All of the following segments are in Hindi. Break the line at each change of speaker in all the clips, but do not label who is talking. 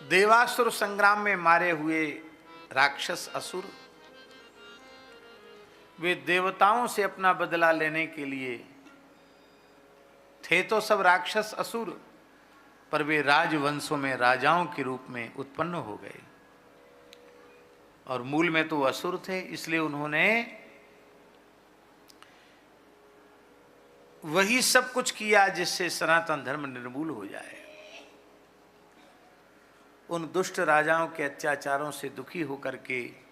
देवासुर संग्राम में मारे हुए राक्षस असुर वे देवताओं से अपना बदला लेने के लिए थे तो सब राक्षस असुर, पर वे राजवंशों में राजाओं के रूप में उत्पन्न हो गए और मूल में तो असुर थे। इसलिए उन्होंने वही सब कुछ किया जिससे सनातन धर्म निर्मूल हो जाए। उन दुष्ट राजाओं के अत्याचारों से दुखी होकर के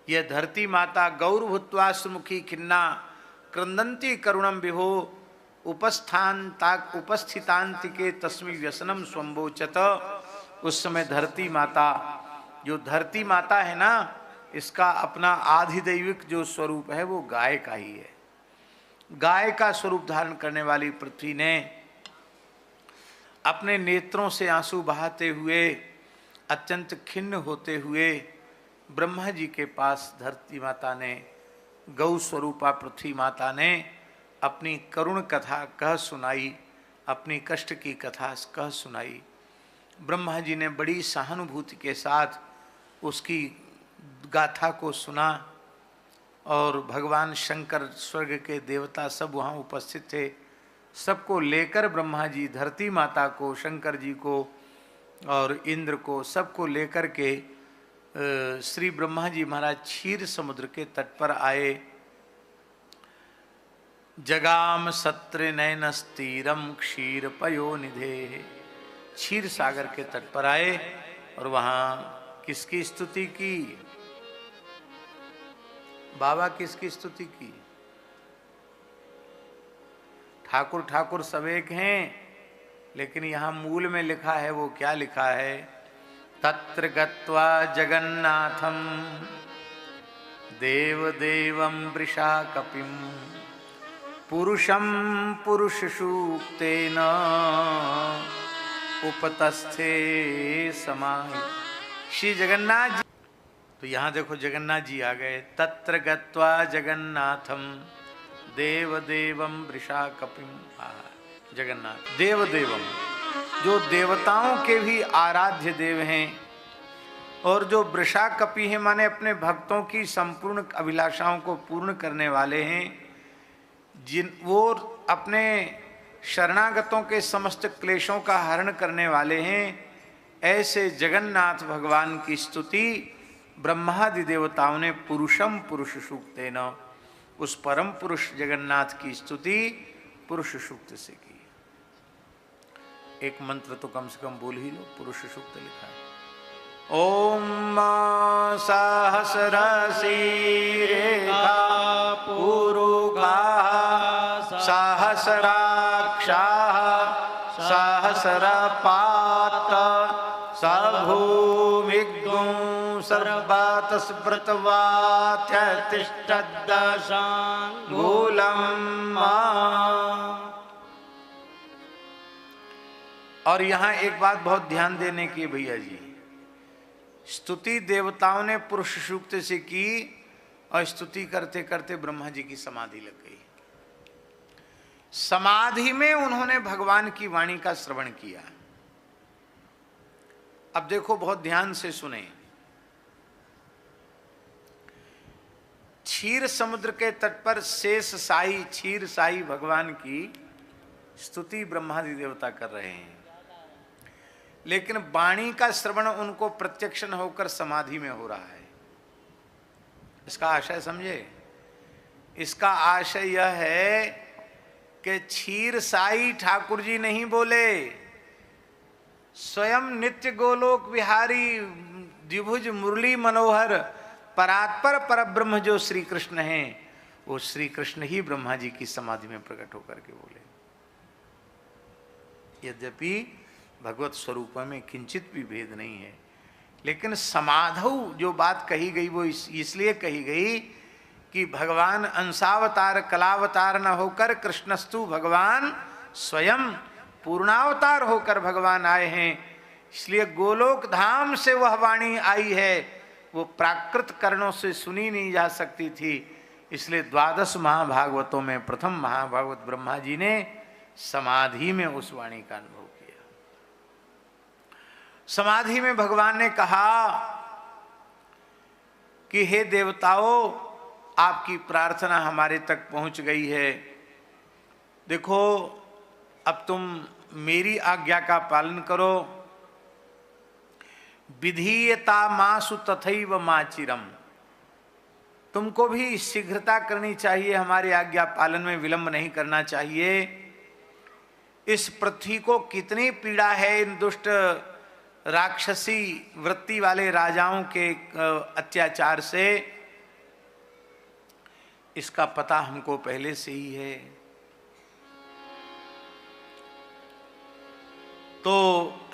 यह धरती माता गौरभूत्वा सुमुखी खिन्ना क्रंदंती करुणम विभो उपस्थितांतिके तस्मै व्यसनम स्वंबोचत। उस समय धरती माता, जो धरती माता है ना, इसका अपना आधिदैविक जो स्वरूप है वो गाय का ही है। गाय का स्वरूप धारण करने वाली पृथ्वी ने अपने नेत्रों से आंसू बहाते हुए, अत्यंत खिन्न होते हुए ब्रह्मा जी के पास धरती माता ने, गौ स्वरूपा पृथ्वी माता ने अपनी करुण कथा कह सुनाई, अपनी कष्ट की कथा कह सुनाई। ब्रह्मा जी ने बड़ी सहानुभूति के साथ उसकी गाथा को सुना और भगवान शंकर, स्वर्ग के देवता सब वहाँ उपस्थित थे। सबको लेकर ब्रह्मा जी धरती माता को, शंकर जी को और इंद्र को, सबको लेकर के श्री ब्रह्मा जी महाराज क्षीर समुद्र के तट पर आए। जगाम सत्र नयनस्तीरम क्षीर पयो निधे, क्षीर सागर के तट पर आए और वहाँ किसकी स्तुति की? बाबा किसकी स्तुति की? ठाकुर ठाकुर सब एक हैं, लेकिन यहाँ मूल में लिखा है, वो क्या लिखा है? तत्र गत्वा जगन्नाथम देव देवम वृषा कपिम पुरुषम पुरुष सूक्तेन उपतस्थे समाहि। श्री जगन्नाथ जी, तो यहाँ देखो जगन्नाथ जी आ गए। तत्र गत्वा जगन्नाथम देव देवम वृषा कपिम। जगन्नाथ देव देवम, जो देवताओं के भी आराध्य देव हैं और जो वृषा कपि हैं, माने अपने भक्तों की संपूर्ण अभिलाषाओं को पूर्ण करने वाले हैं, जिन वो अपने शरणागतों के समस्त क्लेशों का हरण करने वाले हैं। ऐसे जगन्नाथ भगवान की स्तुति ब्रह्मादि देवताओं ने पुरुषम पुरुष सूक्तेन, उस परम पुरुष जगन्नाथ की स्तुति पुरुष सूक्त से की। एक मंत्र तो कम से कम बोल ही लो, पुरुष सूक्त लिखा है। ओम सहस्र शीरेखा पुरुखा सहस्राक्षा सहस्रपात सभूमिग्गुं सर्वातस्पृतवात्यतिष्ठद्दशाङ्गुलम्। और यहाँ एक बात बहुत ध्यान देने की भैया जी, स्तुति देवताओं ने पुरुष सूक्त से की और स्तुति करते करते ब्रह्मा जी की समाधि लग गई। समाधि में उन्होंने भगवान की वाणी का श्रवण किया। अब देखो, बहुत ध्यान से सुने। क्षीर समुद्र के तट पर शेष साई, क्षीर साई भगवान की स्तुति ब्रह्मादि देवता कर रहे हैं, लेकिन वाणी का श्रवण उनको प्रत्यक्ष न होकर समाधि में हो रहा है। इसका आशय समझे? इसका आशय यह है कि क्षीर साई ठाकुर जी नहीं बोले, स्वयं नित्य गोलोक विहारी द्विभुज मुरली मनोहर परात्पर परब्रह्म जो श्री कृष्ण हैं, वो श्री कृष्ण ही ब्रह्मा जी की समाधि में प्रकट होकर के बोले। यद्यपि भगवत स्वरूप में किंचित भी भेद नहीं है, लेकिन समाधौ जो बात कही गई वो इसलिए कही गई कि भगवान अंशावतार कलावतार न होकर कृष्णस्तु भगवान स्वयं पूर्णावतार होकर भगवान आए हैं। इसलिए गोलोक धाम से वह वाणी आई है, वो प्राकृत कर्णों से सुनी नहीं जा सकती थी। इसलिए 12 महाभागवतों में प्रथम महाभागवत ब्रह्मा जी ने समाधि में उस वाणी का अनुभव किया। समाधि में भगवान ने कहा कि हे देवताओं, आपकी प्रार्थना हमारे तक पहुंच गई है। देखो, अब तुम मेरी आज्ञा का पालन करो। विधीयता मासु तथैव माचिरम, तुमको भी शीघ्रता करनी चाहिए, हमारी आज्ञा पालन में विलंब नहीं करना चाहिए। इस पृथ्वी को कितनी पीड़ा है इन दुष्ट राक्षसी वृत्ति वाले राजाओं के अत्याचार से, इसका पता हमको पहले से ही है। तो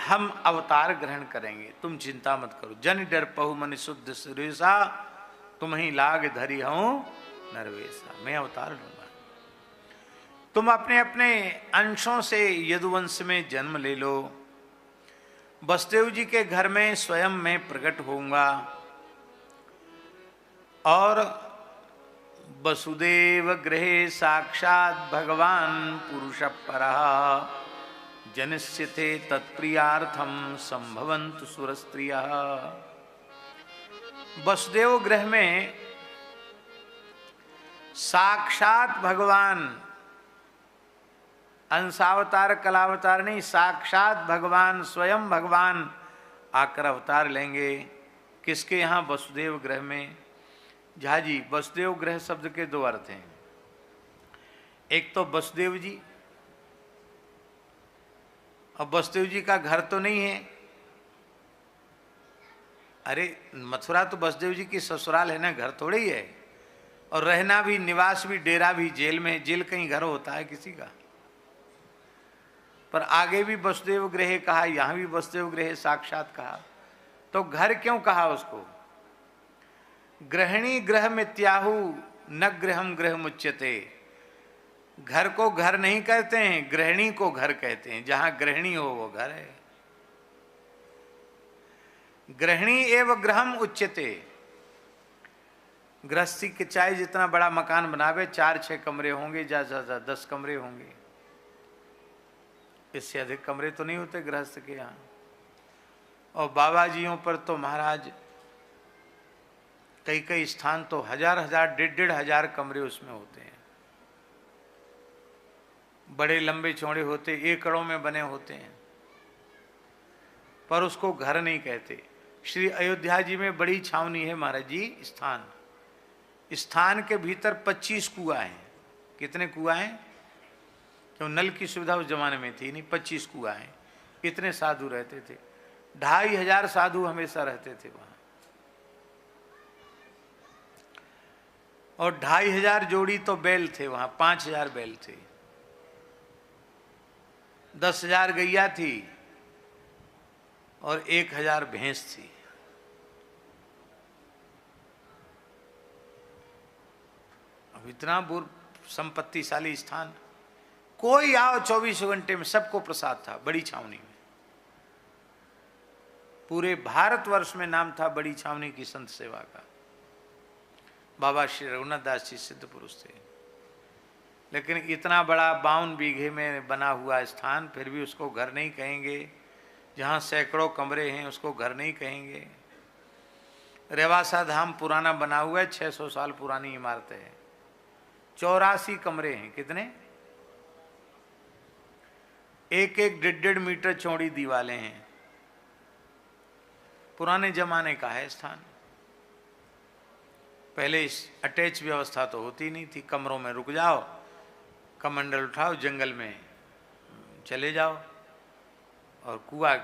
हम अवतार ग्रहण करेंगे, तुम चिंता मत करो। जन डर पहु मन शुद्ध सुरेशा, तुम ही लाग धरी हूं नरवेशा, मैं अवतार लूंगा। तुम अपने अपने अंशों से यदुवंश में जन्म ले लो। वसुदेव जी के घर में स्वयं मैं प्रकट होऊंगा और वसुदेव गृहे साक्षात भगवान पुरुष परः, जनिष्यते तत्प्रियार्थम संभवन्तु सुरस्त्रियः। वसुदेव गृह में साक्षात भगवान, अंशावतार कलावतार नहीं, साक्षात भगवान, स्वयं भगवान आकर अवतार लेंगे। किसके यहाँ? वसुदेव गृह में। झा जी, वसुदेव गृह शब्द के दो अर्थ हैं। एक तो वसुदेव जी, अब वसुदेव जी का घर तो नहीं है। अरे मथुरा तो वसुदेव जी की ससुराल है ना, घर थोड़ी ही है। और रहना भी, निवास भी, डेरा भी जेल में। जेल कहीं घर होता है किसी का? पर आगे भी वसुदेव गृह कहा, यहां भी वसुदेव गृह साक्षात कहा। तो घर क्यों कहा उसको? गृहिणी गृह मित्याहु न गृहम गृह मुच्यते। घर को घर नहीं कहते हैं, गृहिणी को घर कहते हैं। जहां गृहिणी हो वो घर है। गृहिणी एवं गृहम उच्यते। गृहस्थी के चाहे जितना बड़ा मकान बनावे, 4-6 कमरे होंगे, ज्यादा 10 कमरे होंगे, इससे अधिक कमरे तो नहीं होते गृहस्थ के यहाँ। और बाबा जियों पर तो महाराज कई कई स्थान तो 1000-1000, 1,500 कमरे उसमें होते हैं। बड़े लंबे चौड़े होते, एकड़ों में बने होते हैं, पर उसको घर नहीं कहते। श्री अयोध्या जी में बड़ी छावनी है महाराज जी, स्थान। स्थान के भीतर 25 कुआं हैं। कितने कुआं हैं? क्यों, नल की सुविधा उस जमाने में थी नहीं, 25 कुआं हैं। इतने साधु रहते थे, 2500 साधु हमेशा रहते थे वहां। और 2500 जोड़ी तो बैल थे वहां, 5000 बैल थे, 10,000 गैया थी और 1000 भैंस थी। अब इतना संपत्तिशाली स्थान, कोई आओ 24 घंटे में सबको प्रसाद था बड़ी छावनी में। पूरे भारतवर्ष में नाम था बड़ी छावनी की संत सेवा का। बाबा श्री रघुनाथ दास जी सिद्ध पुरुष थे, लेकिन इतना बड़ा 52 बीघे में बना हुआ स्थान, फिर भी उसको घर नहीं कहेंगे। जहाँ सैकड़ों कमरे हैं उसको घर नहीं कहेंगे। रेवासा धाम पुराना बना हुआ है, 600 साल पुरानी इमारत है, 84 कमरे हैं। कितने? 1-1, 1.5 मीटर चौड़ी दीवारें हैं। पुराने जमाने का है स्थान। पहले इस अटैच व्यवस्था तो होती नहीं थी, कमरों में रुक जाओ, कमंडल उठाओ, जंगल में चले जाओ और कुआं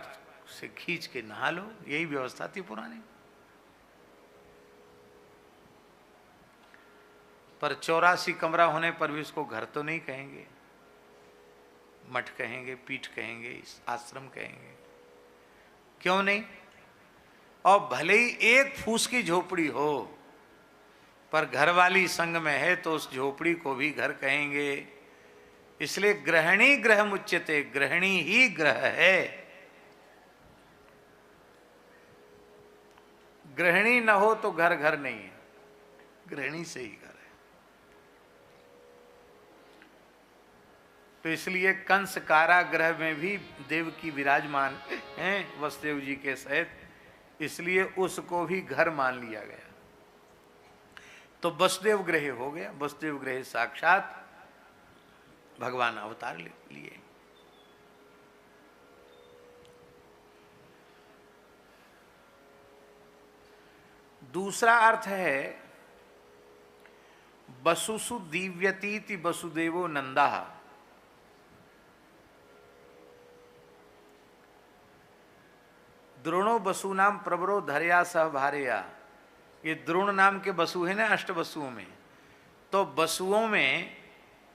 से खींच के नहा लो, यही व्यवस्था थी पुरानी। पर 84 कमरा होने पर भी उसको घर तो नहीं कहेंगे, मठ कहेंगे, पीठ कहेंगे, आश्रम कहेंगे। क्यों नहीं? और भले ही एक फूस की झोपड़ी हो, पर घरवाली संग में है तो उस झोपड़ी को भी घर कहेंगे। इसलिए गृहिणी गृह मुच्यते, गृहिणी ही ग्रह है। गृहिणी न हो तो घर घर नहीं है, गृहिणी से ही घर है। तो इसलिए कंस कारागृह में भी देवकी विराजमान हैं वसुदेव जी के सहित, इसलिए उसको भी घर मान लिया गया। तो वसुदेव गृह हो गया। वसुदेव गृह साक्षात भगवान अवतार लिए। दूसरा अर्थ है वसुसु दिव्यतीति वसुदेवो नंदा। द्रोणो वसु नाम प्रवरो धरया सह भार्या। ये द्रोण नाम के वसु है ना अष्ट वसुओं में, तो वसुओं में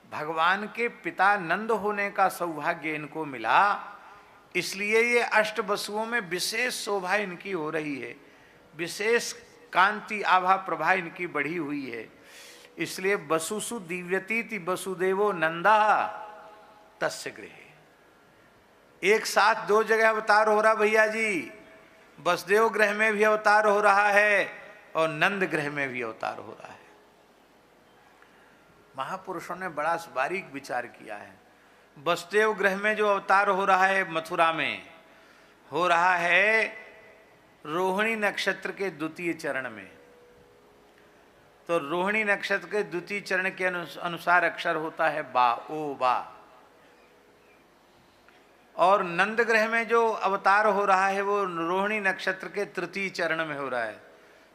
भगवान के पिता नंद होने का सौभाग्य इनको मिला, इसलिए ये अष्ट वसुओं में विशेष शोभा इनकी हो रही है, विशेष कांति आभा प्रभा इनकी बढ़ी हुई है। इसलिए वसुसु दिव्यतीति वसुदेवो नंदा तस्य गृहे। एक साथ दो जगह अवतार हो रहा भैया जी, वसुदेव ग्रह में भी अवतार हो रहा है और नंद ग्रह में भी अवतार हो रहा है। महापुरुषों ने बड़ा बारीक विचार किया है। वसुदेव ग्रह में जो अवतार हो रहा है मथुरा में, हो रहा है रोहिणी नक्षत्र के द्वितीय चरण में। तो रोहिणी नक्षत्र के द्वितीय चरण के अनुसार अक्षर होता है बा, ओ बा। और नंद ग्रह में जो अवतार हो रहा है वो रोहिणी नक्षत्र के तृतीय चरण में हो रहा है,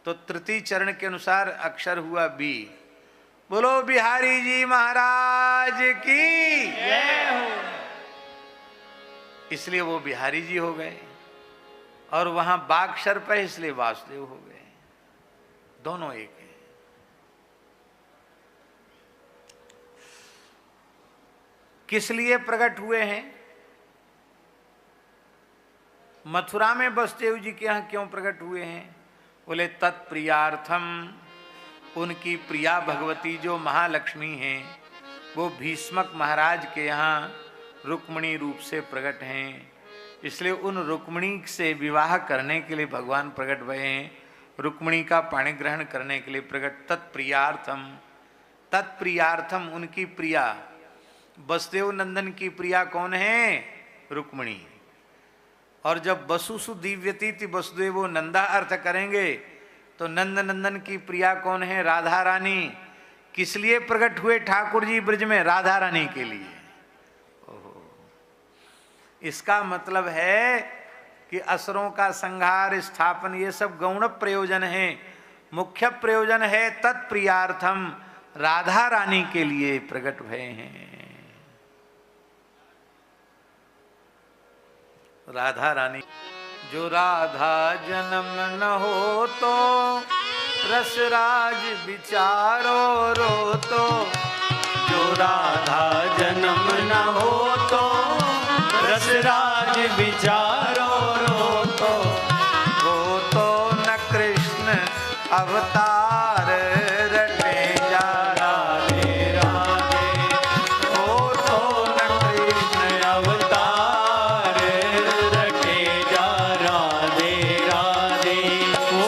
तो तृतीय चरण के अनुसार अक्षर हुआ बी। बोलो बिहारी जी महाराज की जय हो। इसलिए वो बिहारी जी हो गए, और वहां बाक्षर पे इसलिए वासुदेव हो गए। दोनों एक है। किस लिए प्रकट हुए हैं? मथुरा में वसुदेव जी के यहाँ क्यों प्रकट हुए हैं? बोले तत्प्रियार्थम, उनकी प्रिया भगवती जो महालक्ष्मी हैं वो भीष्मक महाराज के यहाँ रुक्मिणी रूप से प्रकट हैं, इसलिए उन रुक्मिणी से विवाह करने के लिए भगवान प्रकट हुए हैं, रुक्मिणी का पाणी ग्रहण करने के लिए प्रकट। तत्प्रियार्थम, तत्प्रियार्थम उनकी प्रिया, वसुदेव नंदन की प्रिया कौन है? रुक्मिणी। और जब वसुसु दिव्यतीति वसुदेवो नंदा अर्थ करेंगे तो नंद नंदन की प्रिया कौन है? राधा रानी। किस लिए प्रकट हुए ठाकुर जी ब्रज में? राधा रानी के लिए। इसका मतलब है कि असुरों का संहार, स्थापन, ये सब गौण प्रयोजन है। मुख्य प्रयोजन है तत्प्रियार्थम, राधा रानी के लिए प्रकट हुए हैं। राधा रानी। जो राधा जन्म न हो तो रसराज विचारो रो तो, जो राधा जन्म न हो तो रसराज विचारो रो तो, वो तो न कृष्ण अवतार रटे जा राधे राधे, वो तो न कृष्ण अवतार रटे जा राधे राधे।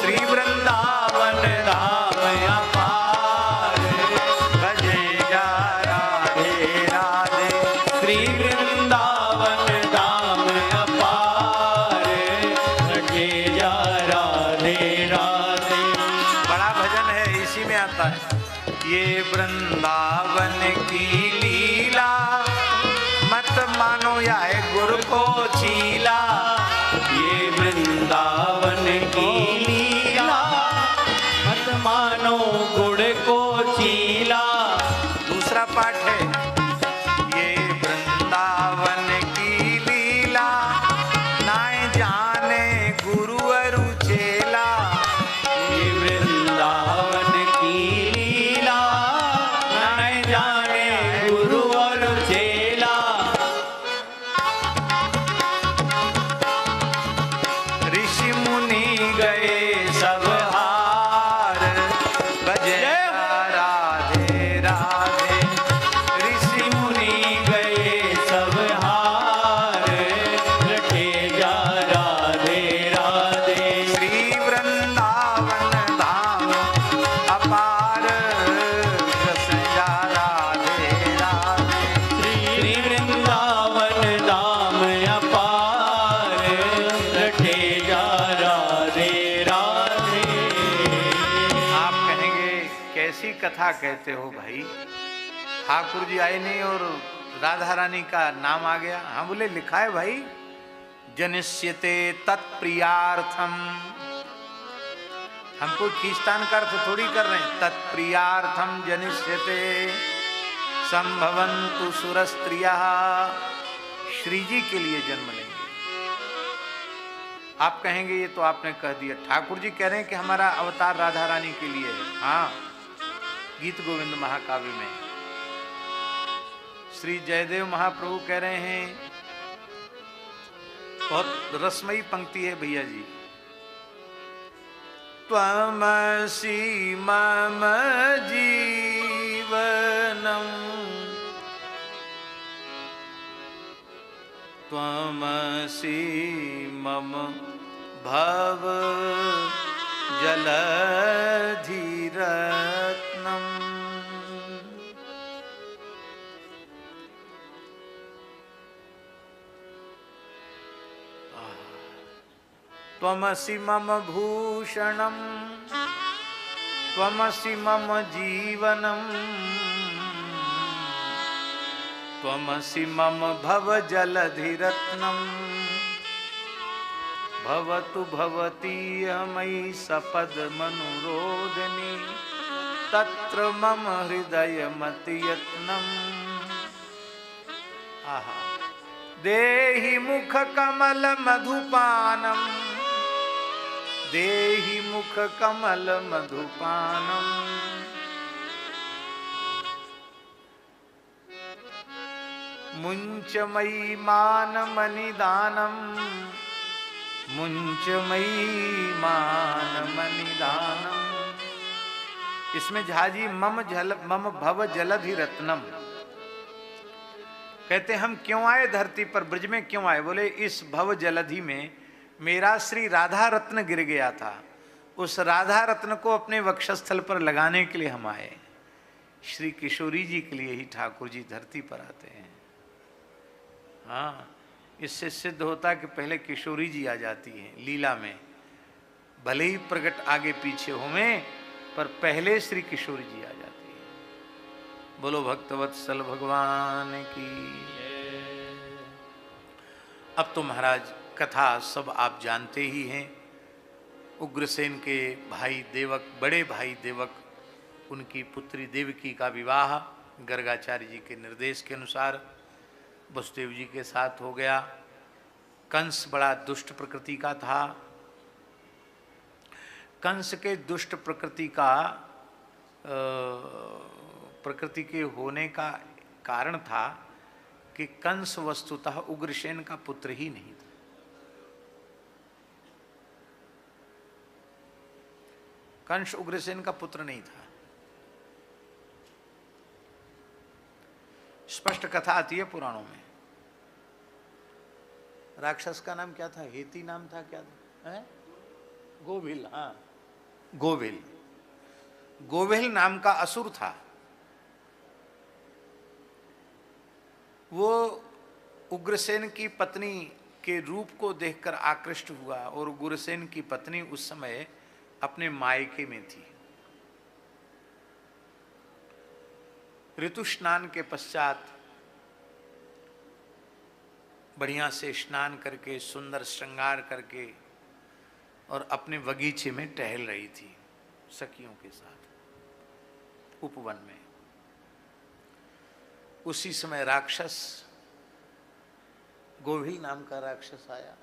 श्री वृंदावन धाम अपार भजे जा राधे राधे, श्री वृंदावन धाम अपार भजे जा राधे राधे। बड़ा भजन है, इसी में आता है ये वृंदावन की लीला, मत मानो या गुरु को चीला। ये वृंदावन की लीला, मत मानो गुड़ को चीला। दूसरा पाठ है ये वृंदावन की लीला, नाय जाने गुरु अरु चेला। ये वृंदावन की लीला, नाय जाने गुरु अरु चेला। ऋषि मुनि गए सब हार भजे राधे राधे, ऋषि मुनि गए सब हार रटे जा राधे कथा कहते हो भाई? ठाकुर जी आए नहीं और राधा रानी का नाम आ गया। हाँ बोले लिखा है भाई, जनिष्यते तत्प्रियार्थम। हम कोई खींचतान का अर्थ थोड़ी कर रहे हैं। तत्प्रियार्थम जनिष्यते संभवन्तु सुरस्त्रिया। श्री जी के लिए जन्म लेंगे। आप कहेंगे ये तो आपने कह दिया। ठाकुर जी कह रहे हैं कि हमारा अवतार राधा रानी के लिए है। हाँ, गीत गोविंद महाकाव्य में श्री जयदेव महाप्रभु कह रहे हैं, बहुत रसमयी पंक्ति है भैया जी। त्वमसि मम जीवनम, त्वमसि मम भव जलधिरत्नम। त्वमसि मम भूषणम, त्वमसि मम जीवनम, त्वमसि मम भव जलधिरत्नम। भवतु भवतीयमयि सपदमनुरोधिनी, तत्र मम हृदयमति यत्नम। आहा, देहि मुख कमल मधुपानम, देहि मुख कमल मधुपानम। मुंच मयि मानमनिदानम, मुंच मयि मानमनिदानम। इसमें झाजी मम भव जलधि रत्नम। कहते हम क्यों आए धरती पर, ब्रज में क्यों आए? बोले इस भव जलधि में मेरा श्री राधा रत्न गिर गया था, उस राधा रत्न को अपने वक्षस्थल पर लगाने के लिए हम आए। श्री किशोरी जी के लिए ही ठाकुर जी धरती पर आते हैं। हाँ, इससे सिद्ध होता कि पहले किशोरी जी आ जाती है लीला में। भले ही प्रकट आगे पीछे हों, पर पहले श्री किशोरी जी आ जाती है। बोलो भक्तवत्सल भगवान की। अब तो महाराज कथा सब आप जानते ही हैं। उग्रसेन के भाई देवक, बड़े भाई देवक, उनकी पुत्री देवकी का विवाह गर्गाचार्य जी के निर्देश के अनुसार वसुदेव जी के साथ हो गया। कंस बड़ा दुष्ट प्रकृति का था। कंस के दुष्ट प्रकृति के होने का कारण था कि कंस वस्तुतः उग्रसेन का पुत्र ही नहीं था। कंस उग्रसेन का पुत्र नहीं था। स्पष्ट कथा आती है पुराणों में। राक्षस का नाम क्या था? हेती नाम था, क्या था? है? गोभिल। हाँ, गोभिल। गोभिल नाम का असुर था। वो उग्रसेन की पत्नी के रूप को देखकर आकृष्ट हुआ और उग्रसेन की पत्नी उस समय अपने मायके में थी। ऋतु स्नान के पश्चात बढ़िया से स्नान करके, सुंदर श्रृंगार करके और अपने बगीचे में टहल रही थी सखियों के साथ उपवन में। उसी समय राक्षस, गोभिल नाम का राक्षस आया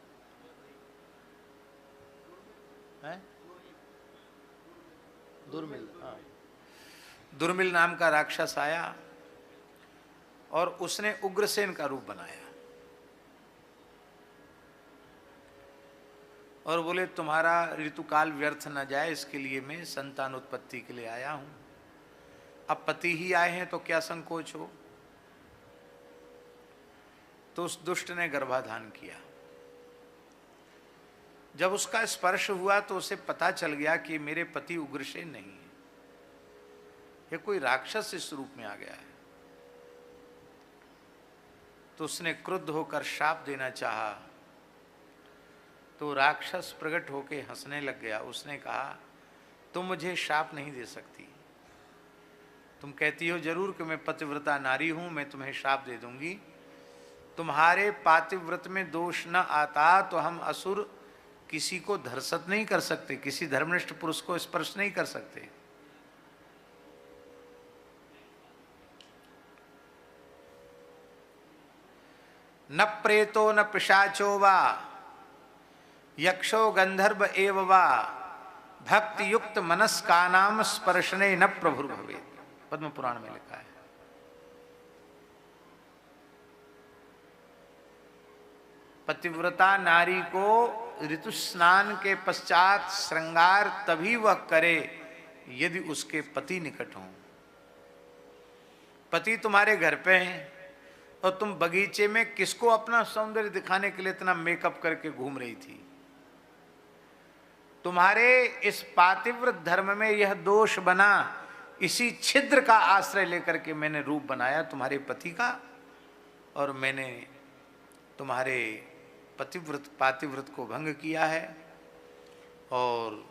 है। दुर्मिल, हाँ, दुर्मिल नाम का राक्षस आया और उसने उग्रसेन का रूप बनाया और बोले तुम्हारा ऋतुकाल व्यर्थ न जाए, इसके लिए मैं संतान उत्पत्ति के लिए आया हूं। अब पति ही आए हैं तो क्या संकोच हो। तो उस दुष्ट ने गर्भाधान किया। जब उसका स्पर्श हुआ तो उसे पता चल गया कि मेरे पति उग्रसेन नहीं है, ये कोई राक्षस इस रूप में आ गया है। तो उसने क्रुद्ध होकर शाप देना चाहा तो राक्षस प्रकट होकर हंसने लग गया। उसने कहा तुम मुझे शाप नहीं दे सकती, तुम कहती हो जरूर कि मैं पतिव्रता नारी हूं, मैं तुम्हें श्राप दे दूंगी। तुम्हारे पातिव्रत में दोष न आता तो हम असुर किसी को धर्षित नहीं कर सकते, किसी धर्मनिष्ठ पुरुष को स्पर्श नहीं कर सकते। न प्रेतो न पिशाचो वा यक्षो गंधर्व एव वा भक्ति युक्त मनस्कानाम स्पर्शने न प्रभुर्भवेत्। पद्म पुराण में लिखा है। पतिव्रता नारी को ऋतु स्नान के पश्चात श्रृंगार तभी वह करे यदि उसके पति निकट हों। पति तुम्हारे घर पे हैं और तुम बगीचे में किसको अपना सौंदर्य दिखाने के लिए इतना मेकअप करके घूम रही थी। तुम्हारे इस पातिव्रत धर्म में यह दोष बना, इसी छिद्र का आश्रय लेकर के मैंने रूप बनाया तुम्हारे पति का, और मैंने तुम्हारे पातिव्रत को भंग किया है। और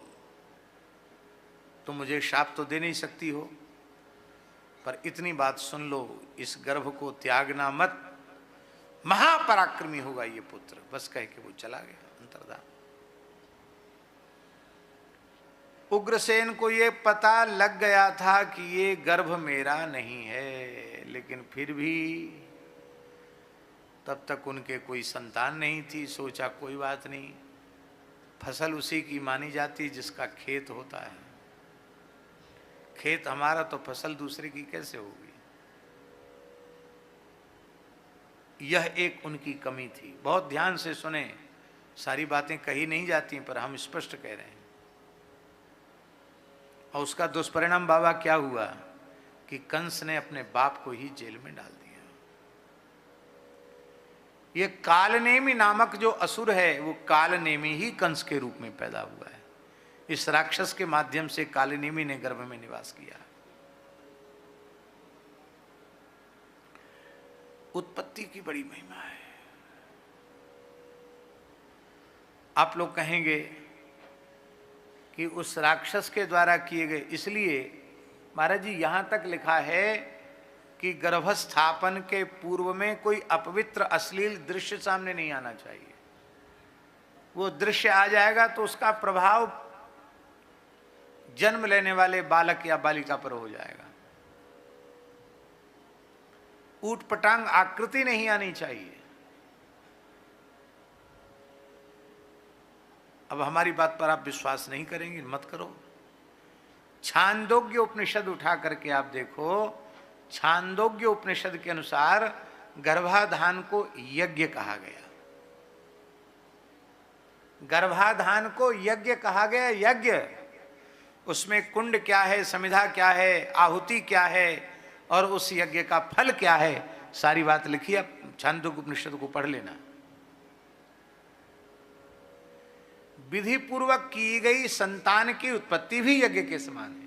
तुम मुझे शाप तो दे नहीं सकती हो, पर इतनी बात सुन लो, इस गर्भ को त्यागना मत, महापराक्रमी होगा ये पुत्र। बस कह के वो चला गया अंतर्धान। उग्रसेन को ये पता लग गया था कि ये गर्भ मेरा नहीं है, लेकिन फिर भी तब तक उनके कोई संतान नहीं थी। सोचा कोई बात नहीं, फसल उसी की मानी जाती जिसका खेत होता है। खेत हमारा तो फसल दूसरे की कैसे होगी। यह एक उनकी कमी थी। बहुत ध्यान से सुने, सारी बातें कही नहीं जाती पर हम स्पष्ट कह रहे हैं। और उसका दुष्परिणाम बाबा क्या हुआ कि कंस ने अपने बाप को ही जेल में डाल दिया। ये कालनेमी नामक जो असुर है वो कालनेमी ही कंस के रूप में पैदा हुआ है। इस राक्षस के माध्यम से कालनेमी ने गर्भ में निवास किया। उत्पत्ति की बड़ी महिमा है। आप लोग कहेंगे कि उस राक्षस के द्वारा किए गए, इसलिए महाराज जी यहां तक लिखा है कि गर्भस्थापन के पूर्व में कोई अपवित्र अश्लील दृश्य सामने नहीं आना चाहिए। वो दृश्य आ जाएगा तो उसका प्रभाव जन्म लेने वाले बालक या बालिका पर हो जाएगा। ऊटपटांग आकृति नहीं आनी चाहिए। अब हमारी बात पर आप विश्वास नहीं करेंगे, मत करो। छांदोग्य उपनिषद उठा करके आप देखो, छांदोग्य उपनिषद के अनुसार गर्भाधान को यज्ञ कहा गया। गर्भाधान को यज्ञ कहा गया। यज्ञ, उसमें कुंड क्या है, समिधा क्या है, आहुति क्या है और उस यज्ञ का फल क्या है, सारी बात लिखी है। छांदोग्य उपनिषद को पढ़ लेना। विधि पूर्वक की गई संतान की उत्पत्ति भी यज्ञ के समान है।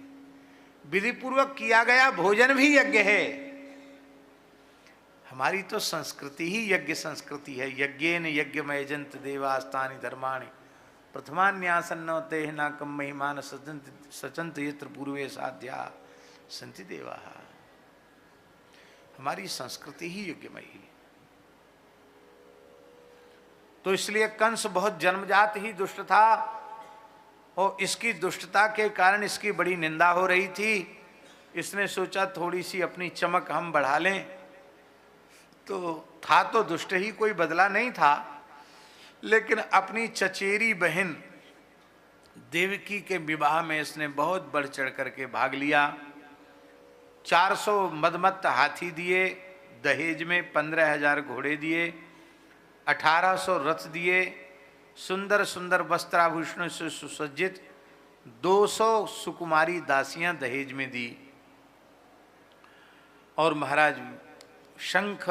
विधि पूर्वक किया गया भोजन भी यज्ञ है। हमारी तो संस्कृति ही यज्ञ संस्कृति है। यज्ञेन यज्ञमय जंत देवास्तानि धर्माणि प्रथमान्यासन्नो तेह नाकम महिमान सचंत यत्र पूर्वे साध्या संति देवा। हमारी संस्कृति ही यज्ञमयी। तो इसलिए कंस बहुत जन्मजात ही दुष्ट था और इसकी दुष्टता के कारण इसकी बड़ी निंदा हो रही थी। इसने सोचा थोड़ी सी अपनी चमक हम बढ़ा लें। तो था तो दुष्ट ही, कोई बदला नहीं था, लेकिन अपनी चचेरी बहन देवकी के विवाह में इसने बहुत बढ़ चढ़ करके भाग लिया। 400 मदमत्त हाथी दिए दहेज में, 15,000 घोड़े दिए, 1800 रथ दिए, सुंदर सुंदर वस्त्राभूषणों से सुसज्जित 200 सुकुमारी दासियां दहेज में दी। और महाराज शंख,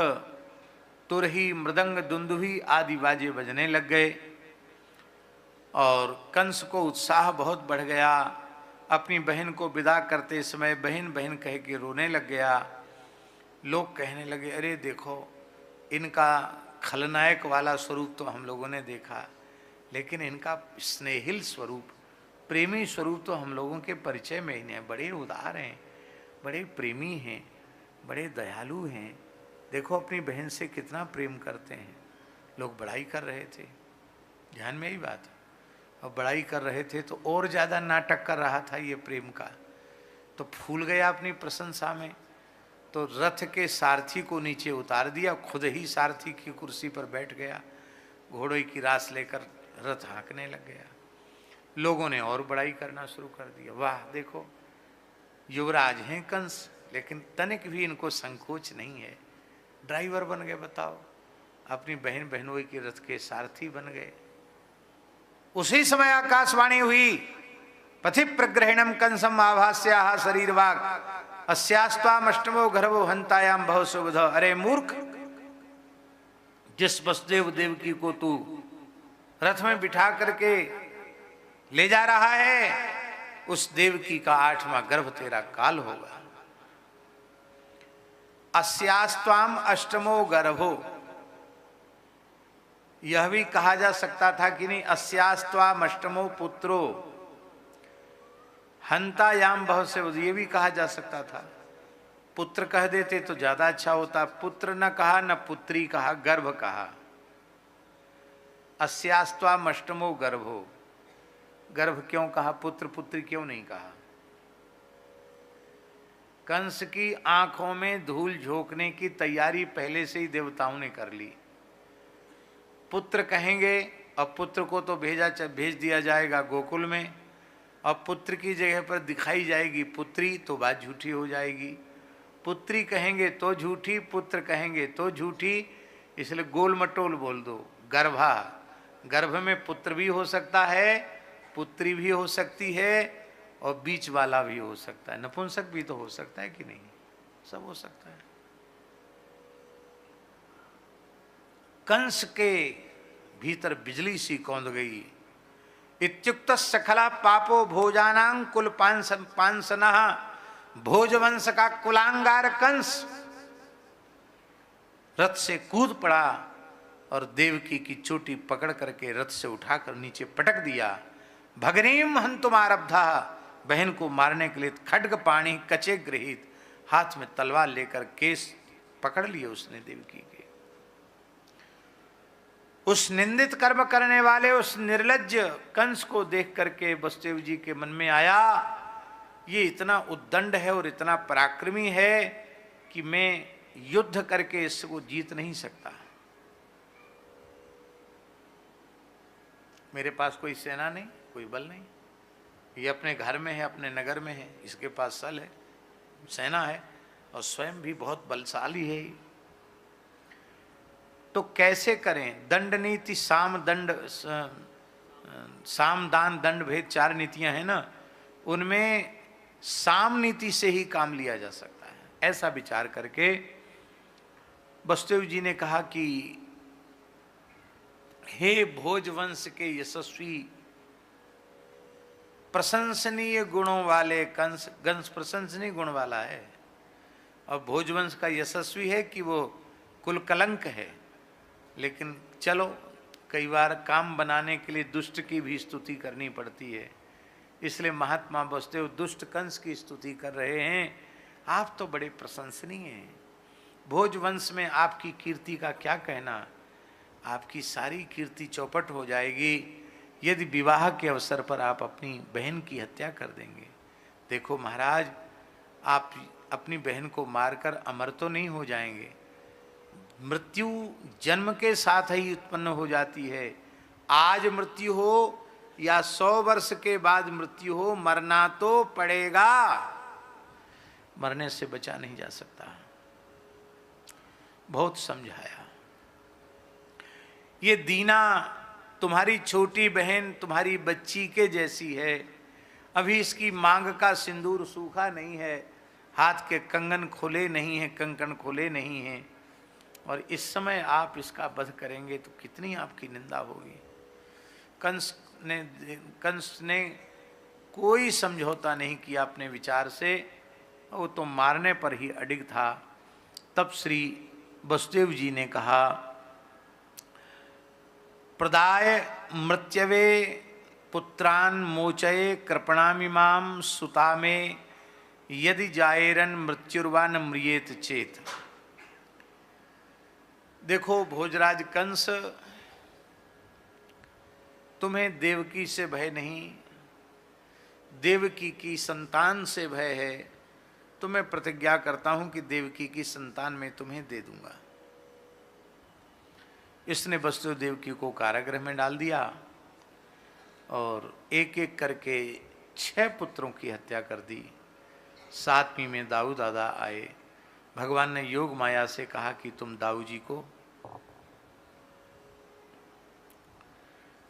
तुरही, मृदंग, दुंदुभी आदि बाजे बजने लग गए और कंस को उत्साह बहुत बढ़ गया। अपनी बहन को विदा करते समय बहन बहन कह के रोने लग गया। लोग कहने लगे, अरे देखो इनका खलनायक वाला स्वरूप तो हम लोगों ने देखा, लेकिन इनका स्नेहिल स्वरूप, प्रेमी स्वरूप तो हम लोगों के परिचय में ही नहीं है। बड़े उदार हैं, बड़े प्रेमी हैं, बड़े दयालु हैं, देखो अपनी बहन से कितना प्रेम करते हैं। लोग बड़ाई कर रहे थे, ध्यान में ही बात, और बड़ाई कर रहे थे तो और ज़्यादा नाटक कर रहा था ये प्रेम का, तो फूल गया अपनी प्रशंसा में। तो रथ के सारथी को नीचे उतार दिया, खुद ही सारथी की कुर्सी पर बैठ गया, घोड़े की रास लेकर रथ हाँकने लग गया। लोगों ने और बड़ाई करना शुरू कर दिया, वाह देखो युवराज हैं कंस, लेकिन तनिक भी इनको संकोच नहीं है, ड्राइवर बन गए, बताओ, अपनी बहन बहनोई के रथ के सारथी बन गए। उसी समय आकाशवाणी हुई, पथि प्रग्रहणम कंसम आभास्याः शरीरवाग अस्यास्त्वाम अष्टमो गर्भो हंतायाम बहु सुबुध। अरे मूर्ख, जिस वसुदेव देवकी को तू रथ में बिठा करके ले जा रहा है, उस देवकी का 8वां गर्भ तेरा काल होगा। अस्यास्त्वाम अष्टमो गर्भो, यह भी कहा जा सकता था कि नहीं, अस्यास्त्वाम अष्टमो पुत्रो हंतायाम बहुत से, ये भी कहा जा सकता था। पुत्र कह देते तो ज्यादा अच्छा होता, पुत्र न कहा न पुत्री कहा, गर्भ कहा। अस्यास्त्वाम अष्टमो गर्भो, गर्भ क्यों कहा, पुत्र पुत्री क्यों नहीं कहा? कंस की आंखों में धूल झोंकने की तैयारी पहले से ही देवताओं ने कर ली। पुत्र कहेंगे, और पुत्र को तो भेज दिया जाएगा गोकुल में, और पुत्र की जगह पर दिखाई जाएगी पुत्री, तो बात झूठी हो जाएगी। पुत्री कहेंगे तो झूठी, पुत्र कहेंगे तो झूठी, इसलिए गोल मटोल बोल दो, गर्भा। गर्भ में पुत्र भी हो सकता है, पुत्री भी हो सकती है, और बीच वाला भी हो सकता है, नपुंसक भी तो हो सकता है कि नहीं, सब हो सकता है। कंस के भीतर बिजली सी कौंध गई। इत्युक्त सखला पापो भोजानां कुल पांसना, भोजवंश का कुलांगार कंस रथ से कूद पड़ा और देवकी की चोटी पकड़ करके रथ से उठाकर नीचे पटक दिया। भगनीम हंतुमारब्धा, बहन को मारने के लिए खड्ग पाणी कचे गृहीत, हाथ में तलवार लेकर केस पकड़ लिए उसने देवकी के। उस निंदित कर्म करने वाले उस निर्लज्ज कंस को देख करके वसुदेव जी के मन में आया, ये इतना उद्दंड है और इतना पराक्रमी है कि मैं युद्ध करके इसको जीत नहीं सकता। मेरे पास कोई सेना नहीं, कोई बल नहीं, ये अपने घर में है, अपने नगर में है, इसके पास सल है, सेना है, और स्वयं भी बहुत बलशाली है। तो कैसे करें? दंड नीति, साम दंड, साम दान दंड भेद 4 नीतियां हैं ना, उनमें साम नीति से ही काम लिया जा सकता है। ऐसा विचार करके वसुदेव जी ने कहा कि हे भोजवंश के यशस्वी प्रशंसनीय गुणों वाले कंस, कंस प्रशंसनीय गुण वाला है, और भोजवंश का यशस्वी है कि वो कुल कलंक है। लेकिन चलो, कई बार काम बनाने के लिए दुष्ट की भी स्तुति करनी पड़ती है, इसलिए महात्मा वसुदेव दुष्ट कंस की स्तुति कर रहे हैं। आप तो बड़े प्रशंसनीय हैं, भोजवंश में आपकी कीर्ति का क्या कहना, आपकी सारी कीर्ति चौपट हो जाएगी यदि विवाह के अवसर पर आप अपनी बहन की हत्या कर देंगे। देखो महाराज, आप अपनी बहन को मारकर अमर तो नहीं हो जाएंगे, मृत्यु जन्म के साथ ही उत्पन्न हो जाती है। आज मृत्यु हो या 100 वर्ष के बाद मृत्यु हो, मरना तो पड़ेगा, मरने से बचा नहीं जा सकता। बहुत समझाया। ये दीना तुम्हारी छोटी बहन तुम्हारी बच्ची के जैसी है, अभी इसकी मांग का सिंदूर सूखा नहीं है, हाथ के कंगन खोले नहीं हैं, कंकण खोले नहीं हैं, और इस समय आप इसका वध करेंगे तो कितनी आपकी निंदा होगी। कंस ने कोई समझौता नहीं किया अपने विचार से, वो तो मारने पर ही अडिग था। तब श्री वसुदेव जी ने कहा, प्रदाय मृत्यवे पुत्रान मोचये कृपणामि माम सुता में यदि जायरन मृत्युर्वा न म्रियेत चेत। देखो भोजराज कंस, तुम्हें देवकी से भय नहीं, देवकी की संतान से भय है, तो मैं प्रतिज्ञा करता हूं कि देवकी की संतान मैं तुम्हें दे दूंगा। इसने वसुदेव देवकी को कारागृह में डाल दिया और एक एक करके 6 पुत्रों की हत्या कर दी। 7वीं में दाऊ दादा आए। भगवान ने योग माया से कहा कि तुम दाऊ जी को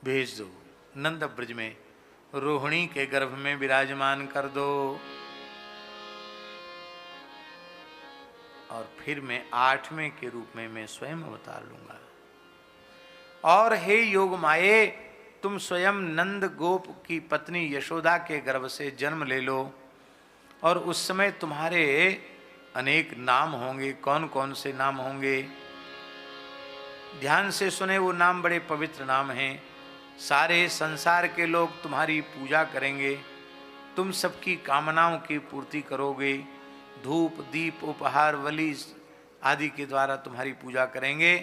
भेज दो, नंद ब्रज में रोहिणी के गर्भ में विराजमान कर दो, और फिर मैं 8वें के रूप में मैं स्वयं अवतार लूंगा। और हे योग माये, तुम स्वयं नंद गोप की पत्नी यशोदा के गर्भ से जन्म ले लो, और उस समय तुम्हारे अनेक नाम होंगे। कौन कौन से नाम होंगे? ध्यान से सुने, वो नाम बड़े पवित्र नाम हैं। सारे संसार के लोग तुम्हारी पूजा करेंगे, तुम सबकी कामनाओं की पूर्ति करोगे। धूप दीप उपहार बलि आदि के द्वारा तुम्हारी पूजा करेंगे।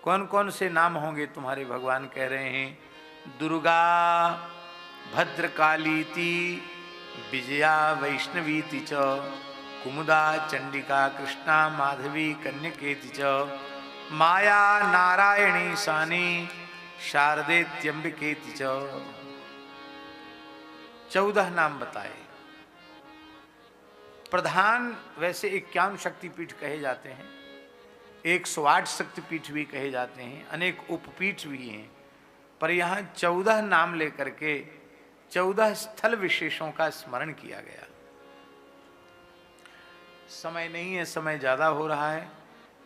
कौन कौन से नाम होंगे तुम्हारे? भगवान कह रहे हैं, दुर्गा भद्रकालीति विजया वैष्णवीति च, कुमुदा चंडिका कृष्णा माधवी कन्यकेति च, माया नारायणी सानी शारदेत्यंबिकेति च। 14 नाम बताए। प्रधान वैसे 51 शक्तिपीठ कहे जाते हैं, 108 शक्तिपीठ भी कहे जाते हैं, अनेक उपपीठ भी हैं, पर यहाँ 14 नाम लेकर के 14 स्थल विशेषों का स्मरण किया गया। समय नहीं है, समय ज्यादा हो रहा है,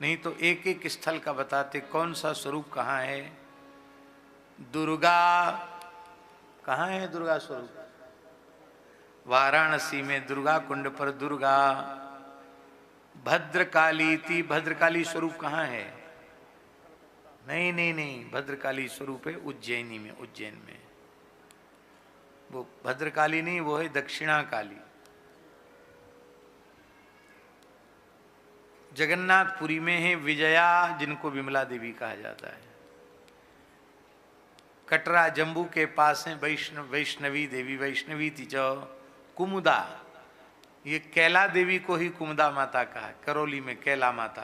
नहीं तो एक एक स्थल का बताते कौन सा स्वरूप कहाँ है। दुर्गा कहाँ है? दुर्गा स्वरूप वाराणसी में दुर्गा कुंड पर दुर्गा। भद्रकाली थी, भद्रकाली स्वरूप कहाँ है? नहीं नहीं नहीं, भद्रकाली स्वरूप है उज्जैनी में, उज्जैन में। वो भद्रकाली नहीं, वो है दक्षिणा काली। जगन्नाथपुरी में है विजया, जिनको विमला देवी कहा जाता है। कटरा जम्बू के पास है वैष्णवी देवी, वैष्णवी तिज। कुमुदा, ये कैला देवी को ही कुमुदा माता कहा है। करौली में कैला माता,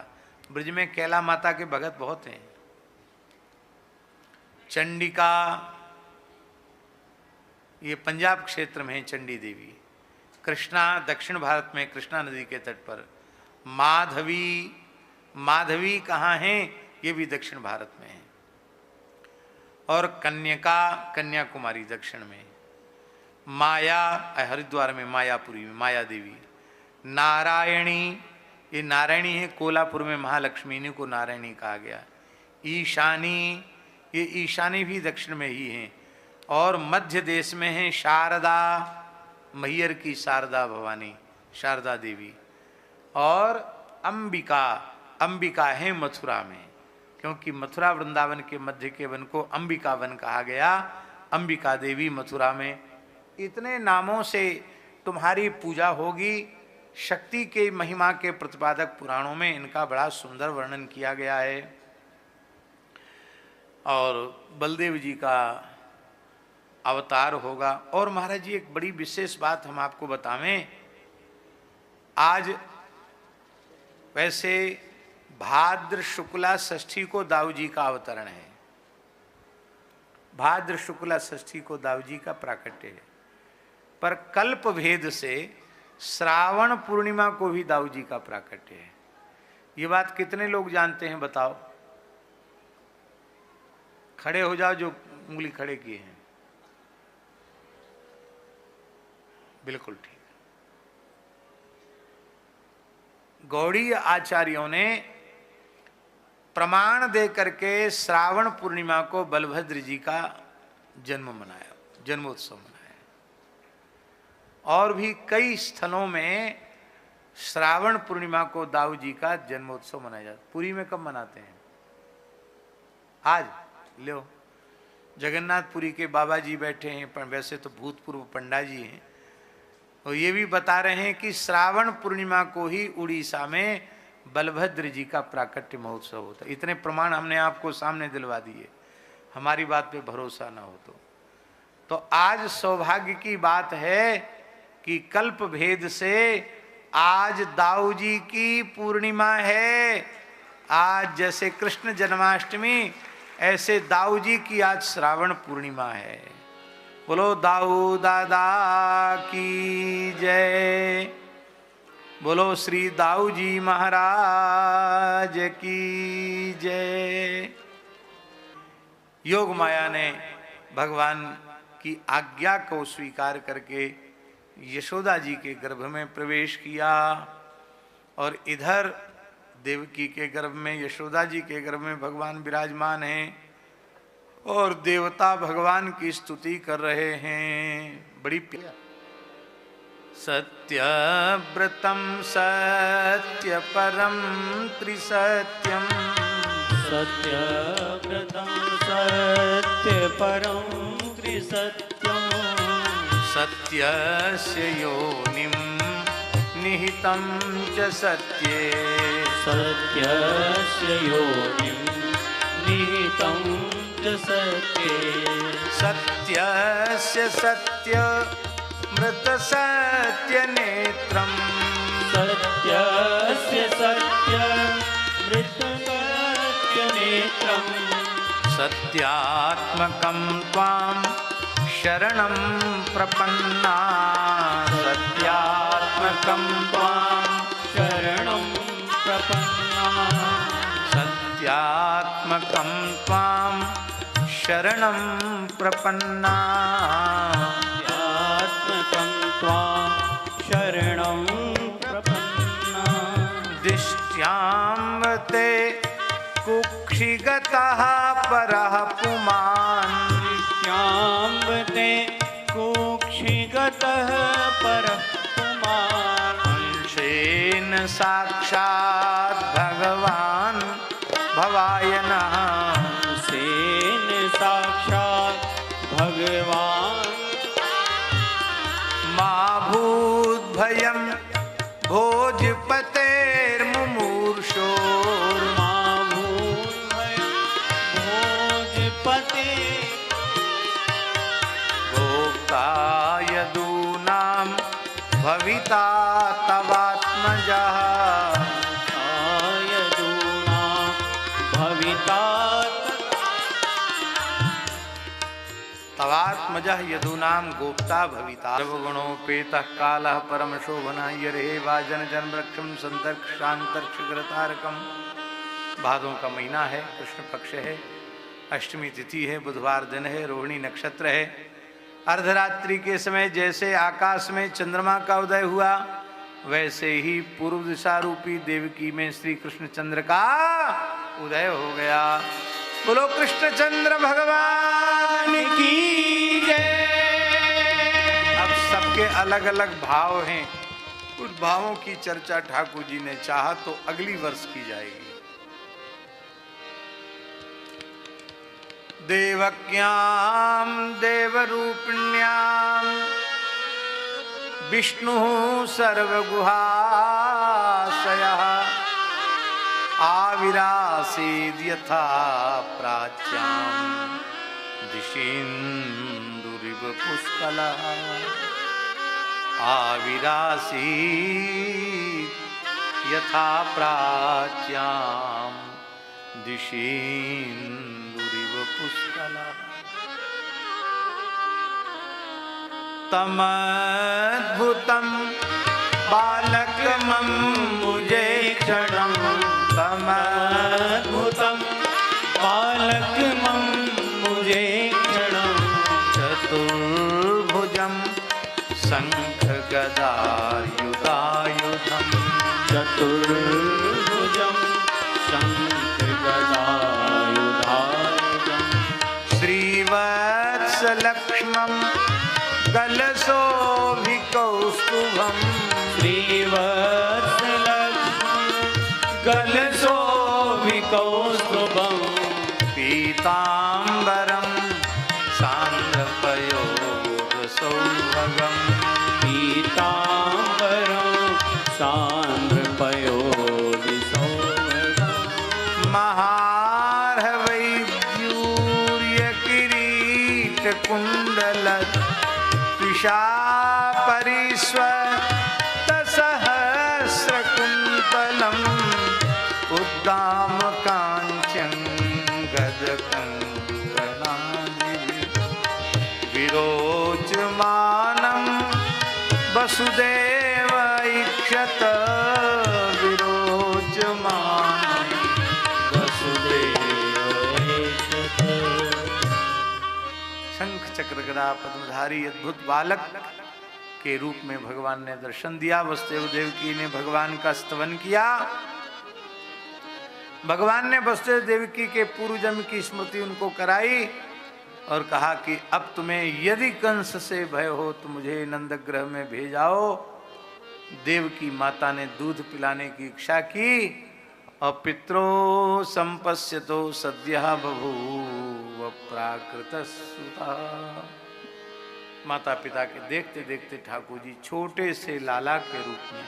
ब्रज में कैला माता के भगत बहुत हैं। चंडिका, ये पंजाब क्षेत्र में है चंडी देवी। कृष्णा, दक्षिण भारत में कृष्णा नदी के तट पर। माधवी, माधवी कहाँ है? ये भी दक्षिण भारत में है। और कन्यका, कन्याकुमारी दक्षिण में। माया, हरिद्वार में मायापुरी में माया देवी। नारायणी, ये नारायणी है, कोल्हापुर में महालक्ष्मी, इन्हीं को नारायणी कहा गया। ईशानी, ये ईशानी भी दक्षिण में ही है। और मध्य देश में है शारदा, मैहर की शारदा भवानी, शारदा देवी। और अंबिका, अंबिका है मथुरा में, क्योंकि मथुरा वृंदावन के मध्य के वन को अंबिका वन कहा गया। अंबिका देवी मथुरा में। इतने नामों से तुम्हारी पूजा होगी। शक्ति के महिमा के प्रतिपादक पुराणों में इनका बड़ा सुंदर वर्णन किया गया है। और बलदेव जी का अवतार होगा। और महाराज जी, एक बड़ी विशेष बात हम आपको बतावें। आज वैसे भाद्र शुक्ला षष्ठी को दाऊ जी का अवतरण है। भाद्र शुक्ला षष्ठी को दाऊ जी का प्राकट्य है, पर कल्प भेद से श्रावण पूर्णिमा को भी दाऊ जी का प्राकट्य है। ये बात कितने लोग जानते हैं बताओ? खड़े हो जाओ जो उंगली खड़े किए हैं। बिल्कुल ठीक। गौड़ीय आचार्यों ने प्रमाण दे करके श्रावण पूर्णिमा को बलभद्र जी का जन्म मनाया, जन्मोत्सव मनाया। और भी कई स्थलों में श्रावण पूर्णिमा को दाऊ जी का जन्मोत्सव मनाया जाता है। पुरी में कब मनाते हैं? आज लो, जगन्नाथपुरी के बाबा जी बैठे हैं, पर वैसे तो भूतपूर्व पंडा जी हैं। और ये भी बता रहे हैं कि श्रावण पूर्णिमा को ही उड़ीसा में बलभद्र जी का प्राकट्य महोत्सव होता है। इतने प्रमाण हमने आपको सामने दिलवा दिए, हमारी बात पे भरोसा ना हो तो आज सौभाग्य की बात है कि कल्प भेद से आज दाऊ जी की पूर्णिमा है। आज जैसे कृष्ण जन्माष्टमी ऐसे दाऊ जी की आज श्रावण पूर्णिमा है। बोलो दाऊ दादा की जय, बोलो श्री दाऊ जी महाराज की जय। योग माया ने भगवान की आज्ञा को स्वीकार करके यशोदा जी के गर्भ में प्रवेश किया और इधर देवकी के गर्भ में, यशोदा जी के गर्भ में भगवान विराजमान हैं और देवता भगवान की स्तुति कर रहे हैं। बड़ी प्यार सत्यव्रतम सत्य परम त्रिसत्यम,
सत्यव्रतम सत्य परम त्रिसत्यम,
सत्यस्य योनिं निहितं च सत्ये,
सत्यस्य योनिं निहितं च सत्ये,
सत्यस्य सत्य मृत सत्य नेत्रम,
सत्यस्य सत्य मृत सत्य नेत्रम,
सत्यात्मकं त्वां शरणं प्रपन्ना, सत्यात्मकं त्वां
शरणं प्रपन्ना,
सत्यात्मकं त्वां शरणं प्रपन्ना,
सत्यात्मकं त्वां शरणं प्रपन्ना,
दिष्ट्यां ते कुक्षिगतः परः पुमान्,
श्याम्बते कुक्षिगतः परः पुमान्,
अंशेन साक्षात् भगवान् भवायनः,
सेन साक्षात् भगवान्,
मा भूद्भयं भोजपतेर्मुमूर्षोर्मा
भोजपते
भोक्ता यदूनां भविता तवात्मजः,
आयदूना भविता
तवात्मजः यदूनां गोप्ता भविता, सर्वगुणोपेतः कालः परम शोभना यरे वाजन जन्मरक्षम संतर्क्षांतर्क्षतारकम। भादों का महीना है, कृष्ण पक्ष है, अष्टमी तिथि है, बुधवार दिन है, रोहिणी नक्षत्र है। अर्धरात्रि के समय जैसे आकाश में चंद्रमा का उदय हुआ वैसे ही पूर्व दिशा रूपी देवकी में श्री कृष्ण चंद्र का उदय हो गया। बोलो कृष्णचंद्र भगवान की जय। अब सबके अलग अलग भाव हैं, उस भावों की चर्चा ठाकुर जी ने चाहा तो अगली वर्ष की जाएगी। देवक्यां देवरूपिण्यां विष्णुः सर्वगुहाशयः आविरासीद् यथा प्राच्यां दिशीन्दुरिव पुष्कलः, आविरासीद् यथा प्राच्यां दिशीन्दुरिव पुष्कलः। तमद्भुतं बालकमं मुझे क्षणं, तमद्भुतं
बालकमं मुझे क्षणं,
चतुर्भुजं शङ्खगदायुधायुधं,
चतुर्भुजं शङ्खगदायुधायुधं,
श्रीवत्सलक्ष्मं गलशोभिकौस्तुभं,
श्रीवत्सलक्ष्मं गलशोभिकौस्तुभं,
पीताम्बरं सान्द्रपयोधसौभगं,
पीता
कुंडल त्रिषा परिस्वत सहस्र कुंतलम उद्दाम कांचन गद कंकणादि विरोचमानम वसुदेव इक्षत विरोचमानम शंख चक्र गदा पद्मधारी अद्भुत बालक के रूप में भगवान ने दर्शन दिया। वसुदेव देवकी ने भगवान का स्तवन किया। भगवान ने वसुदेव देवकी के पूर्व जन्म की स्मृति उनको कराई और कहा कि अब तुम्हें यदि कंस से भय हो तो मुझे नंदग्रह में भेजाओ। देवकी माता ने दूध पिलाने की इच्छा की और पितरो संपश्यतो सद्यः बभूव प्राकृत सुता। माता पिता के देखते देखते ठाकुर जी छोटे से लाला के रूप में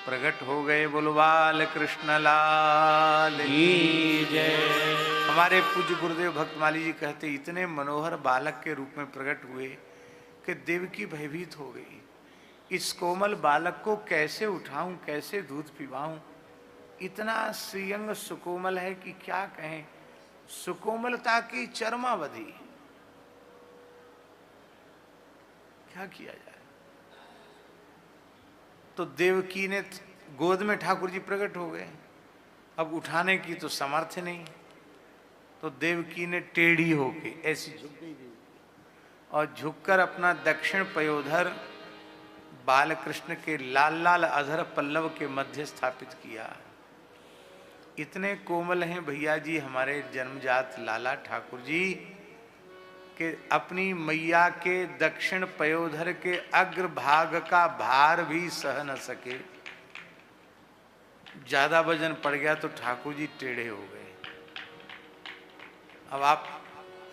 प्रकट हो गए। बोलो बाल कृष्ण लाल की जय। हमारे पूज्य गुरुदेव भक्तमाली जी कहते इतने मनोहर बालक के रूप में प्रकट हुए कि देवकी भयभीत हो गई। इस कोमल बालक को कैसे उठाऊं, कैसे दूध पिवाऊं। इतना श्रीअंग सुकोमल है कि क्या कहें। सुकोमलता की चरमावधि, क्या किया जाए। तो देवकी ने गोद में ठाकुर जी प्रकट हो गए। अब उठाने की तो सामर्थ्य नहीं, तो देवकी ने टेढ़ी होके ऐसी झुक गई और झुककर अपना दक्षिण पयोधर बालकृष्ण के लाल लाल अधर पल्लव के मध्य स्थापित किया। इतने कोमल हैं भैया जी हमारे जन्मजात लाला ठाकुर जी कि अपनी मैया के दक्षिण पयोधर के अग्रभाग का भार भी सह न सके। ज्यादा वजन पड़ गया तो ठाकुर जी टेढ़े हो गए। अब आप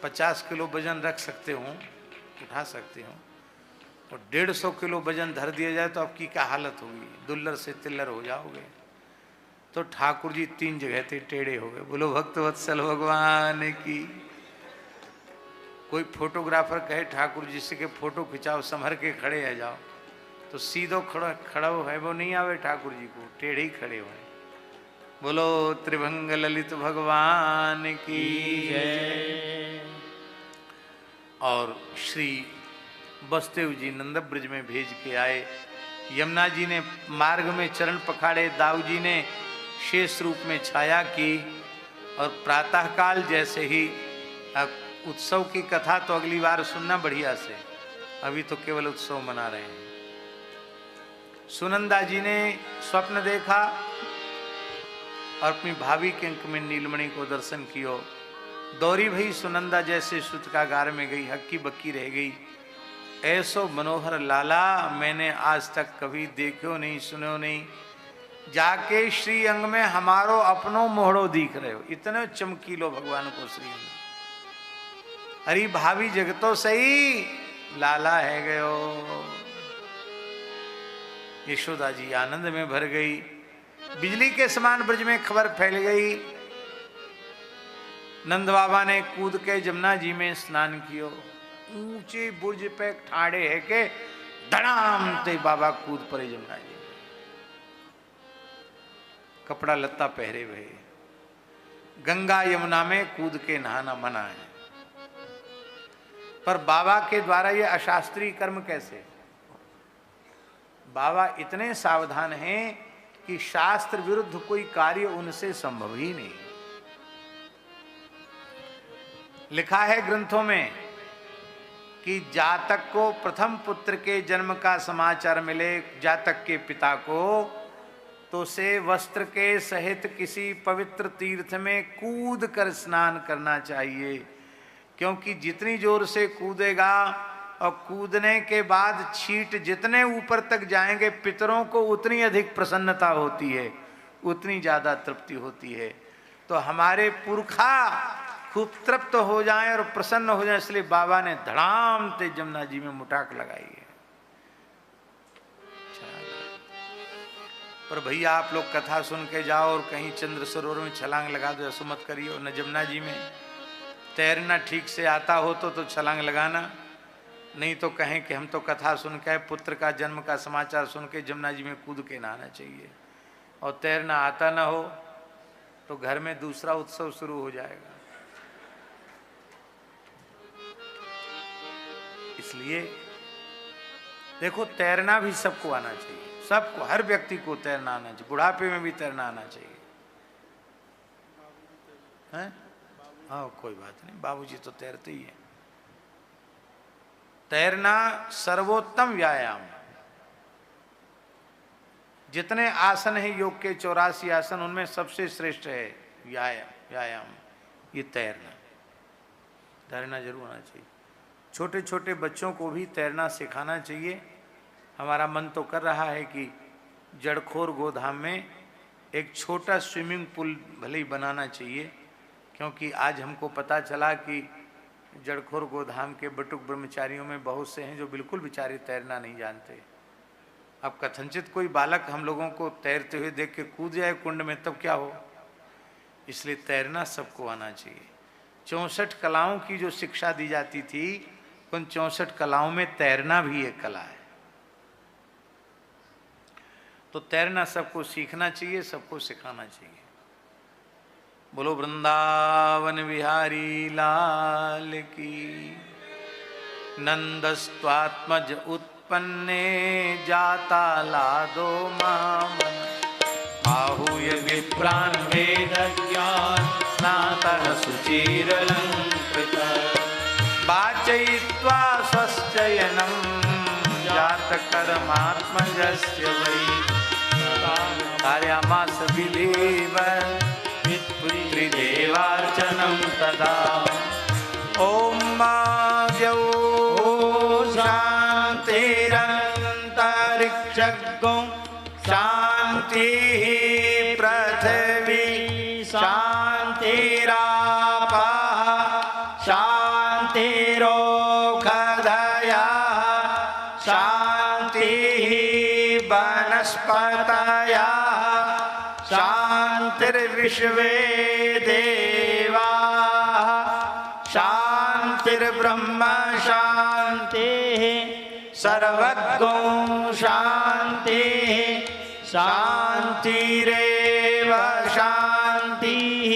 50 किलो वजन रख सकते हो, उठा सकते हो, और 150 किलो वजन धर दिया जाए तो आपकी क्या हालत होगी। दुल्लर से तिल्लर हो जाओगे। तो ठाकुर जी 3 जगह थे टेढ़े हो गए। बोलो भक्त वत्सल भगवान की। कोई फोटोग्राफर कहे ठाकुर जी से के फोटो खिंचाओ, संभर के खड़े है जाओ, तो सीधो खड़ा है वो नहीं आवे ठाकुर जी को, टेढ़े ही खड़े हुए। बोलो त्रिभंग ललित भगवान की जय। और श्री वसुदेव जी नंद ब्रज में भेज के आए। यमुना जी ने मार्ग में चरण पखाड़े, दाऊ जी ने शेष रूप में छाया की। और प्रातःकाल जैसे ही उत्सव की कथा तो अगली बार सुनना बढ़िया से, अभी तो केवल उत्सव मना रहे हैं। सुनंदा जी ने स्वप्न देखा और अपनी भाभी के अंक में नीलमणि को दर्शन कियो। दौरी भई सुनंदा जैसे सूतकागार में गई, हक्की बक्की रह गई। ऐसो मनोहर लाला मैंने आज तक कभी देखो नहीं, सुनो नहीं। जाके श्री अंग में हमारो अपनो मोहड़ो दिख रहे हो। इतने चमकीलो भगवान को श्री अंग। अरे भाभी जगतो सही, लाला है गयो। यशोदा जी आनंद में भर गई। बिजली के समान ब्रज में खबर फैल गई। नंद बाबा ने कूद के जमुना जी में स्नान कियो। ऊंचे बुर्ज पे ठाड़े है के धड़ाम ते बाबा कूद पड़े जमुना जी। कपड़ा लत्ता पहरे हुए। गंगा यमुना में कूद के नहाना मना है, पर बाबा के द्वारा ये अशास्त्रीय कर्म कैसे। बाबा इतने सावधान हैं कि शास्त्र विरुद्ध कोई कार्य उनसे संभव ही नहीं। लिखा है ग्रंथों में कि जातक को प्रथम पुत्र के जन्म का समाचार मिले जातक के पिता को, तो से वस्त्र के सहित किसी पवित्र तीर्थ में कूद कर स्नान करना चाहिए। क्योंकि जितनी जोर से कूदेगा और कूदने के बाद छींट जितने ऊपर तक जाएंगे, पितरों को उतनी अधिक प्रसन्नता होती है, उतनी ज्यादा तृप्ति होती है। तो हमारे पुरखा खूब तृप्त हो जाएं और प्रसन्न हो जाएं, इसलिए बाबा ने धड़ाम ते जमुना जी में मुटाक लगाई है। पर भैया आप लोग कथा सुन के जाओ और कहीं चंद्र सरोवर में छलांग लगा दो, ऐसा मत करियो। न जमुना जी में तैरना ठीक से आता हो तो छलांग लगाना, नहीं तो कहें कि हम तो कथा सुन के पुत्र का जन्म का समाचार सुन के जमुना जी में कूद के नहाना चाहिए। और तैरना आता ना हो तो घर में दूसरा उत्सव शुरू हो जाएगा। इसलिए देखो, तैरना भी सबको आना चाहिए, सबको, हर व्यक्ति को तैरना आना चाहिए। बुढ़ापे में भी तैरना आना चाहिए। हैं? हाँ, कोई बात नहीं, बाबूजी तो तैरते ही हैं। तैरना सर्वोत्तम व्यायाम। जितने आसन हैं योग के 84 आसन, उनमें सबसे श्रेष्ठ है व्यायाम ये तैरना। तैरना जरूर आना चाहिए। छोटे छोटे बच्चों को भी तैरना सिखाना चाहिए। हमारा मन तो कर रहा है कि जड़खोर गोधाम में एक छोटा स्विमिंग पूल भले ही बनाना चाहिए, क्योंकि आज हमको पता चला कि जड़खोर गोधाम के बटुक ब्रह्मचारियों में बहुत से हैं जो बिल्कुल बेचारे तैरना नहीं जानते। अब कथनचित कोई बालक हम लोगों को तैरते हुए देख के कूद जाए कुंड में, तब क्या हो। इसलिए तैरना सबको आना चाहिए। 64 कलाओं की जो शिक्षा दी जाती थी, उन 64 कलाओं में तैरना भी एक कला है। तो तैरना सबको सीखना चाहिए, सबको सिखाना चाहिए। बोलो वृंदावन बिहारी लाल की। नंदस्त्वात्मज उत्पन्ने जाता लादो मामन। आहूय विप्रान् वेदज्ञान स्नातः सुचिरलङ्कृतः। वाचयित्वा स्वश्चयनं जातकर्मात्मजस्य वै। कार्यामास विधिवत् पितृदेवार्चनं तदा। ॐ द्यौ शान्तिरन्तरिक्षगो शान्तिः पृथिवी शान्तिरापः शान्तिरोषधयः शान्तिः वनस्पतयः शान्तिर्विश्वे देवाः शान्तिर्ब्रह्म शान्तिः सर्वज्ञो शान्तिः शान्तिरेव शान्तिः।